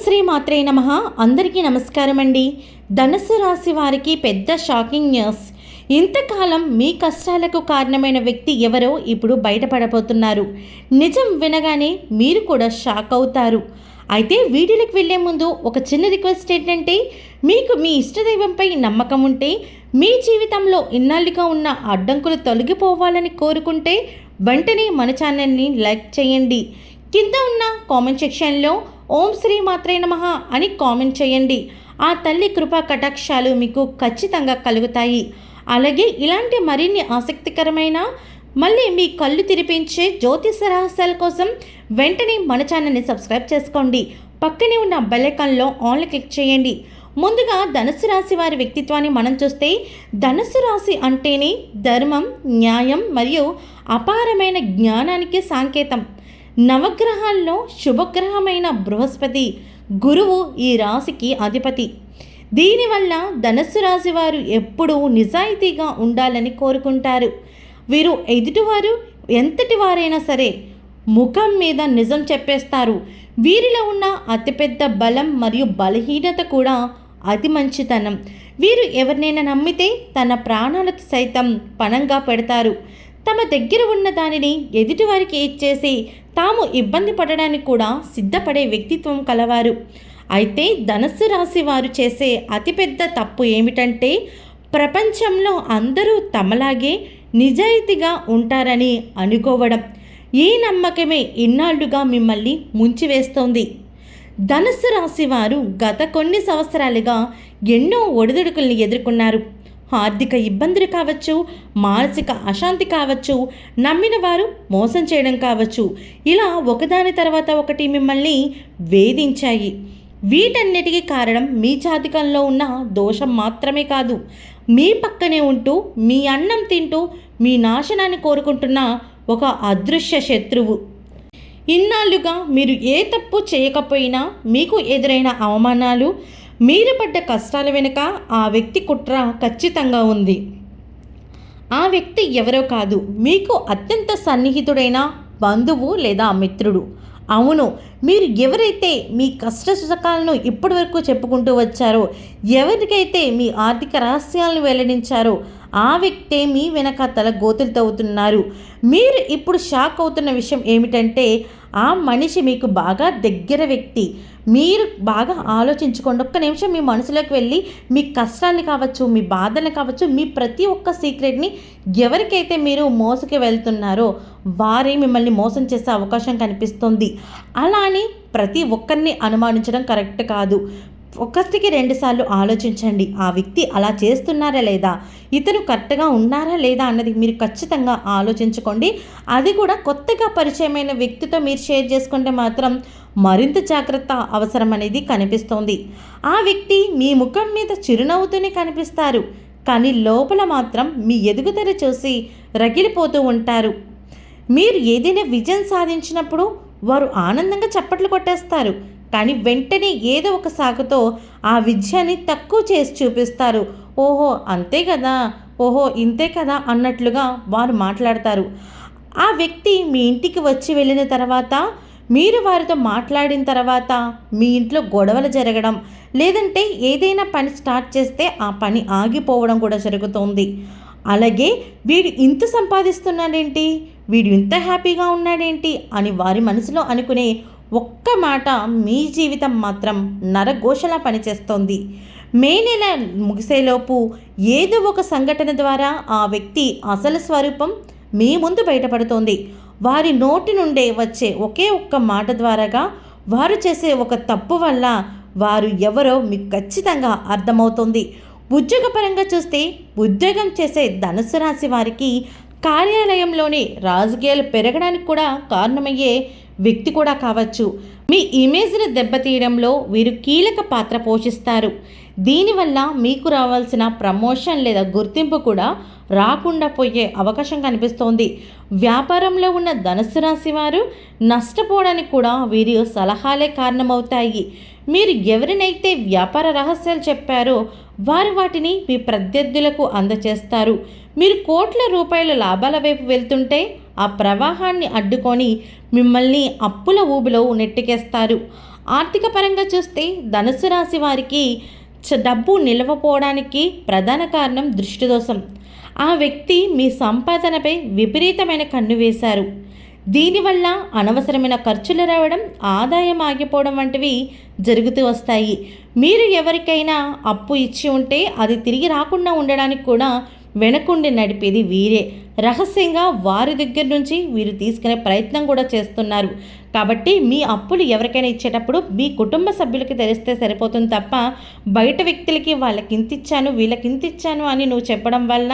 శ్రీ మాత్రే నమః. అందరికీ నమస్కారం అండి. ధనుస్సు రాశి వారికి పెద్ద షాకింగ్ న్యూస్. ఇంతకాలం మీ కష్టాలకు కారణమైన వ్యక్తి ఎవరో ఇప్పుడు బయటపడబోతున్నారు. నిజం వినగానే మీరు కూడా షాక్ అవుతారు. అయితే వీడియోలకు వెళ్ళే ముందు ఒక చిన్న రిక్వెస్ట్ ఏంటంటే, మీకు మీ ఇష్టదైవంపై నమ్మకం ఉంటే, మీ జీవితంలో ఇన్నాళ్ళుగా ఉన్న అడ్డంకులు తొలగిపోవాలని కోరుకుంటే వెంటనే మన ఛానల్ని లైక్ చేయండి. కింద ఉన్న కామెంట్ సెక్షన్లో ఓం శ్రీ మాత్రే నమః అని కామెంట్ చేయండి. ఆ తల్లి కృపా కటాక్షాలు మీకు ఖచ్చితంగా కలుగుతాయి. అలాగే ఇలాంటి మరిన్ని ఆసక్తికరమైన మళ్ళీ మీ కళ్ళు తిరిపించే జ్యోతిష రహస్యాల కోసం వెంటనే మన ఛానల్ని సబ్స్క్రైబ్ చేసుకోండి. పక్కనే ఉన్న బెల్ ఐకాన్లో ఆన్లో క్లిక్ చేయండి. ముందుగా ధనుస్సు రాశి వారి వ్యక్తిత్వాన్ని మనం చూస్తే, ధనుస్సు రాశి అంటేనే ధర్మం, న్యాయం మరియు అపారమైన జ్ఞానానికి సంకేతం. నవగ్రహాల్లో శుభగ్రహమైన బృహస్పతి గురువు ఈ రాశికి అధిపతి. దీనివల్ల ధనుస్సు రాశి వారు ఎప్పుడూ నిజాయితీగా ఉండాలని కోరుకుంటారు. వీరు ఎదుటివారు ఎంతటి వారైనా సరే ముఖం మీద నిజం చెప్పేస్తారు. వీరిలో ఉన్న అతిపెద్ద బలం మరియు బలహీనత కూడా అతి మంచితనం. వీరు ఎవరినైనా నమ్మితే తన ప్రాణాలకు సైతం పణంగా పెడతారు. తమ దగ్గర ఉన్న దానిని ఎదుటివారికి ఇచ్చేసి తాము ఇబ్బంది పడడానికి కూడా సిద్ధపడే వ్యక్తిత్వం కలవారు. అయితే ధనుస్సు రాశి వారు చేసే అతిపెద్ద తప్పు ఏమిటంటే, ప్రపంచంలో అందరూ తమలాగే నిజాయితీగా ఉంటారని అనుకోవడం. ఈ నమ్మకమే ఇన్నాళ్లుగా మిమ్మల్ని ముంచివేస్తోంది. ధనుస్సు రాశి వారు గత కొన్ని సంవత్సరాలుగా ఎన్నో ఒడిదుడుకుల్ని ఎదుర్కొన్నారు. ఆర్థిక ఇబ్బందులు కావచ్చు, మానసిక అశాంతి కావచ్చు, నమ్మిన వారు మోసం చేయడం కావచ్చు, ఇలా ఒకదాని తర్వాత ఒకటి మిమ్మల్ని వేధించాయి. వీటన్నిటికీ కారణం మీ జాతకంలో ఉన్న దోషం మాత్రమే కాదు, మీ పక్కనే ఉంటూ మీ అన్నం తింటూ మీ నాశనాన్ని కోరుకుంటున్న ఒక అదృశ్య శత్రువు. ఇన్నాళ్ళుగా మీరు ఏ తప్పు చేయకపోయినా మీకు ఎదురైన అవమానాలు, మీరు పడ్డ కష్టాల వెనుక ఆ వ్యక్తి కుట్ర ఖచ్చితంగా ఉంది. ఆ వ్యక్తి ఎవరో కాదు, మీకు అత్యంత సన్నిహితుడైన బంధువు లేదా మిత్రుడు. అవును, మీరు ఎవరైతే మీ కష్ట సుఖాలను ఇప్పటి వరకు చెప్పుకుంటూ వచ్చారో, ఎవరికైతే మీ ఆర్థిక రహస్యాలను వెల్లడించారో ఆ వ్యక్తే మీ వెనక తల గోతులు తవ్వుతున్నారు. మీరు ఇప్పుడు షాక్ అవుతున్న విషయం ఏమిటంటే, ఆ మనిషి మీకు బాగా దగ్గర వ్యక్తి. మీరు బాగా ఆలోచించుకోండి. ఒక్క నిమిషం మీ మనసులోకి వెళ్ళి మీ కష్టాన్ని కావచ్చు, మీ బాధలు కావచ్చు, మీ ప్రతి ఒక్క సీక్రెట్ని ఎవరికైతే మీరు మోసకి వెళ్తున్నారో వారే మిమ్మల్ని మోసం చేసే అవకాశం కనిపిస్తుంది. అలా అని ప్రతి ఒక్కరిని అనుమానించడం కరెక్ట్ కాదు. ఒకటికి 2 సార్లు ఆలోచించండి. ఆ వ్యక్తి అలా చేస్తున్నారా లేదా, ఇతను కరెక్ట్గా ఉన్నారా లేదా అన్నది మీరు ఖచ్చితంగా ఆలోచించుకోండి. అది కూడా కొత్తగా పరిచయమైన వ్యక్తితో మీరు షేర్ చేసుకుంటే మాత్రం మరింత జాగ్రత్త అవసరం అనేది కనిపిస్తోంది. ఆ వ్యక్తి మీ ముఖం మీద చిరునవ్వుతూనే కనిపిస్తారు, కానీ లోపల మాత్రం మీ ఎదుగుదల చూసి రగిలిపోతూ ఉంటారు. మీరు ఏదైనా విజయం సాధించినప్పుడు వారు ఆనందంగా చప్పట్లు కొట్టేస్తారు, కానీ వెంటనే ఏదో ఒక సాకుతో ఆ విజయాన్ని తక్కువ చేసి చూపిస్తారు. ఓహో అంతే కదా, ఓహో ఇంతే కదా అన్నట్లుగా వారు మాట్లాడతారు. ఆ వ్యక్తి మీ ఇంటికి వచ్చి వెళ్ళిన తర్వాత, మీరు వారితో మాట్లాడిన తర్వాత మీ ఇంట్లో గొడవలు జరగడం, లేదంటే ఏదైనా పని స్టార్ట్ చేస్తే ఆ పని ఆగిపోవడం కూడా జరుగుతుంది. అలాగే వీడు ఇంత సంపాదిస్తున్నాడేంటి, వీడు ఇంత హ్యాపీగా ఉన్నాడేంటి అని వారి మనసులో అనుకునే ఒక్క మాట మీ జీవితం మాత్రం నరఘోషలా పనిచేస్తోంది. మే నెల ముగిసేలోపు ఏదో ఒక సంఘటన ద్వారా ఆ వ్యక్తి అసలు స్వరూపం మీ ముందు బయటపడుతోంది. వారి నోటి నుండే వచ్చే ఒకే ఒక్క మాట ద్వారాగా, వారు చేసే ఒక తప్పు వల్ల వారు ఎవరో మీకు ఖచ్చితంగా అర్థమవుతుంది. ఉద్యోగపరంగా చూస్తే, ఉద్యోగం చేసే ధనుస్సు రాశి వారికి కార్యాలయంలోనే రాజకీయాలు పెరగడానికి కూడా కారణమయ్యే వ్యక్తి కూడా కావచ్చు. మీ ఇమేజ్ని దెబ్బతీయడంలో వీరు కీలక పాత్ర పోషిస్తారు. దీనివల్ల మీకు రావాల్సిన ప్రమోషన్ లేదా గుర్తింపు కూడా రాకుండా పోయే అవకాశం కనిపిస్తోంది. వ్యాపారంలో ఉన్న ధనుస్సు రాశి వారు నష్టపోవడానికి కూడా వీరి సలహాలే కారణమవుతాయి. మీరు ఎవరినైతే వ్యాపార రహస్యాలు చెప్పారో వారు వాటిని మీ ప్రత్యర్థులకు అందజేస్తారు. మీరు కోట్ల రూపాయల లాభాల వైపు వెళ్తుంటే ఆ ప్రవాహాన్ని అడ్డుకొని మిమ్మల్ని అప్పుల ఊబిలో నెట్టికేస్తారు. ఆర్థిక పరంగా చూస్తే ధనుసు రాశి వారికి డబ్బు నిలవపోవడానికి ప్రధాన కారణం దృష్టిదోషం. ఆ వ్యక్తి మీ సంపాదనపై విపరీతమైన కన్ను వేశారు. దీనివల్ల అనవసరమైన ఖర్చులు రావడం, ఆదాయం ఆగిపోవడం వంటివి జరుగుతూ వస్తాయి. మీరు ఎవరికైనా అప్పు ఇచ్చి ఉంటే అది తిరిగి రాకుండా ఉండడానికి కూడా వెనకుండి నడిపేది వీరే. రహస్యంగా వారి దగ్గర నుంచి వీరు తీసుకునే ప్రయత్నం కూడా చేస్తున్నారు. కాబట్టి మీ అప్పులు ఎవరికైనా ఇచ్చేటప్పుడు మీ కుటుంబ సభ్యులకి తెలిస్తే సరిపోతుంది తప్ప బయట వ్యక్తులకి వాళ్ళకి ఇంత ఇచ్చాను వీళ్ళకి ఇంత ఇచ్చాను అని నువ్వు చెప్పడం వల్ల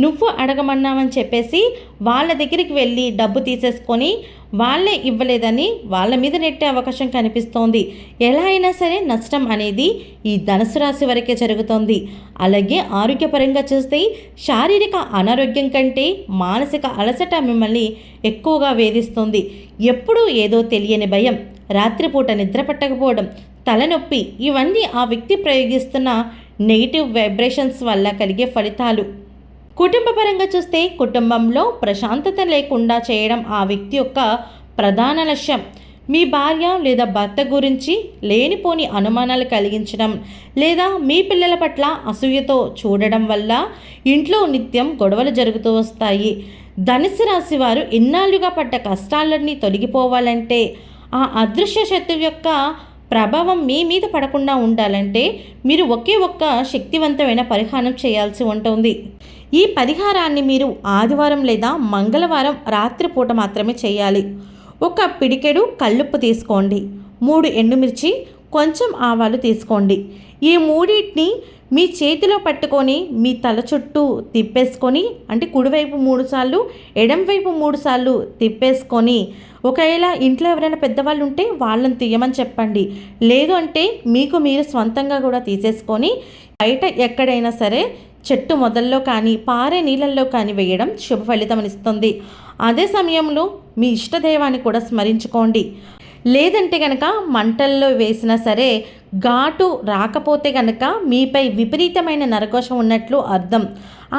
నువ్వు అడగమన్నావని చెప్పేసి వాళ్ళ దగ్గరికి వెళ్ళి డబ్బు తీసేసుకొని వాళ్ళే ఇవ్వలేదని వాళ్ళ మీద నెట్టే అవకాశం కనిపిస్తోంది. ఎలా అయినా సరే నష్టం అనేది ఈ ధనుసు రాశి వరకే జరుగుతోంది. అలాగే ఆరోగ్యపరంగా చూస్తే శారీరక అనారోగ్యం కంటే మానసిక అలసట మిమ్మల్ని ఎక్కువగా వేధిస్తుంది. ఎప్పుడూ ఏదో తెలియని భయం, రాత్రిపూట నిద్ర పట్టకపోవడం, తలనొప్పి, ఇవన్నీ ఆ వ్యక్తి ప్రయోగిస్తున్న నెగిటివ్ వైబ్రేషన్స్ వల్ల కలిగే ఫలితాలు. కుటుంబపరంగా చూస్తే కుటుంబంలో ప్రశాంతత లేకుండా చేయడం ఆ వ్యక్తి యొక్క ప్రధాన లక్ష్యం. మీ భార్య లేదా భర్త గురించి లేనిపోని అనుమానాలు కలిగించడం లేదా మీ పిల్లల పట్ల అసూయతో చూడడం వల్ల ఇంట్లో నిత్యం గొడవలు జరుగుతూ వస్తాయి. ధనుసు రాశి వారు ఇన్నాళ్ళుగా పడ్డ కష్టాలన్నీ తొలగిపోవాలంటే, ఆ అదృశ్య శక్తి యొక్క ప్రభావం మీ మీద పడకుండా ఉండాలంటే మీరు ఒకే ఒక్క శక్తివంతమైన పరిహారం చేయాల్సి ఉంటుంది. ఈ పరిహారాన్ని మీరు ఆదివారం లేదా మంగళవారం రాత్రిపూట మాత్రమే చేయాలి. ఒక పిడికెడు కల్లుప్పు తీసుకోండి, 3 ఎండుమిర్చి, కొంచెం ఆవాలు తీసుకోండి. ఈ మూడింటిని మీ చేతిలో పట్టుకొని మీ తల చుట్టూ తిప్పేసుకొని, అంటే కుడివైపు 3 సార్లు ఎడంవైపు 3 సార్లు తిప్పేసుకొని, ఒకవేళ ఇంట్లో ఎవరైనా పెద్దవాళ్ళు ఉంటే వాళ్ళని తీయమని చెప్పండి. లేదు అంటే మీకు మీరు స్వంతంగా కూడా తీసేసుకొని బయట ఎక్కడైనా సరే చెట్టు మొదల్లో కానీ పారే నీళ్ళల్లో కానీ వేయడం శుభ ఫలితమనిస్తుంది. అదే సమయంలో మీ ఇష్టదైవాన్ని కూడా స్మరించుకోండి. లేదంటే కనుక మంటల్లో వేసినా సరే ఘాటు రాకపోతే కనుక మీపై విపరీతమైన నరకోశం ఉన్నట్లు అర్థం.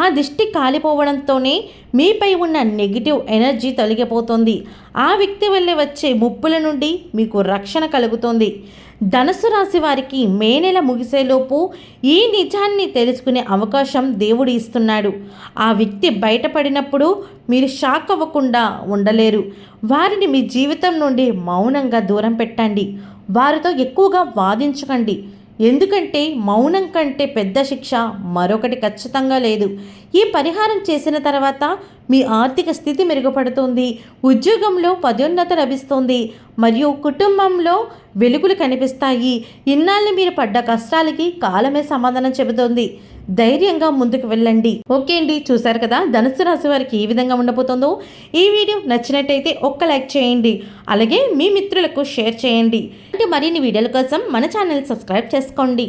ఆ దిష్టి కాలిపోవడంతోనే మీపై ఉన్న నెగిటివ్ ఎనర్జీ తొలగిపోతుంది. ఆ వ్యక్తి వల్ల వచ్చే ముప్పుల నుండి మీకు రక్షణ కలుగుతుంది. ధనుసు రాశి వారికి మే నెల ముగిసేలోపు ఈ నిజాన్ని తెలుసుకునే అవకాశం దేవుడు ఇస్తున్నాడు. ఆ వ్యక్తి బయటపడినప్పుడు మీరు షాక్ అవ్వకుండా ఉండలేరు. వారిని మీ జీవితం నుండి మౌనంగా దూరం పెట్టండి. వారితో ఎక్కువగా వాదించకండి. ఎందుకంటే మౌనం కంటే పెద్ద శిక్ష మరొకటి ఖచ్చితంగా లేదు. ఈ పరిహారం చేసిన తర్వాత మీ ఆర్థిక స్థితి మెరుగుపడుతుంది, ఉద్యోగంలో పదోన్నతి లభిస్తుంది మరియు కుటుంబంలో వెలుగులు కనిపిస్తాయి. ఇన్నాళ్ళు మీరు పడ్డ కష్టాలకి కాలమే సమాధానం చెబుతోంది. ధైర్యంగా ముందుకు వెళ్ళండి. ఓకే అండి, చూసారు కదా ధనుసు రాశి వారికి ఏ విధంగా ఉండబోతుందో. ఈ వీడియో నచ్చినట్టయితే ఒక్క లైక్ చేయండి, అలాగే మీ మిత్రులకు షేర్ చేయండి. మరిన్ని వీడియోల కోసం మన ఛానల్ సబ్స్క్రైబ్ చేసుకోండి.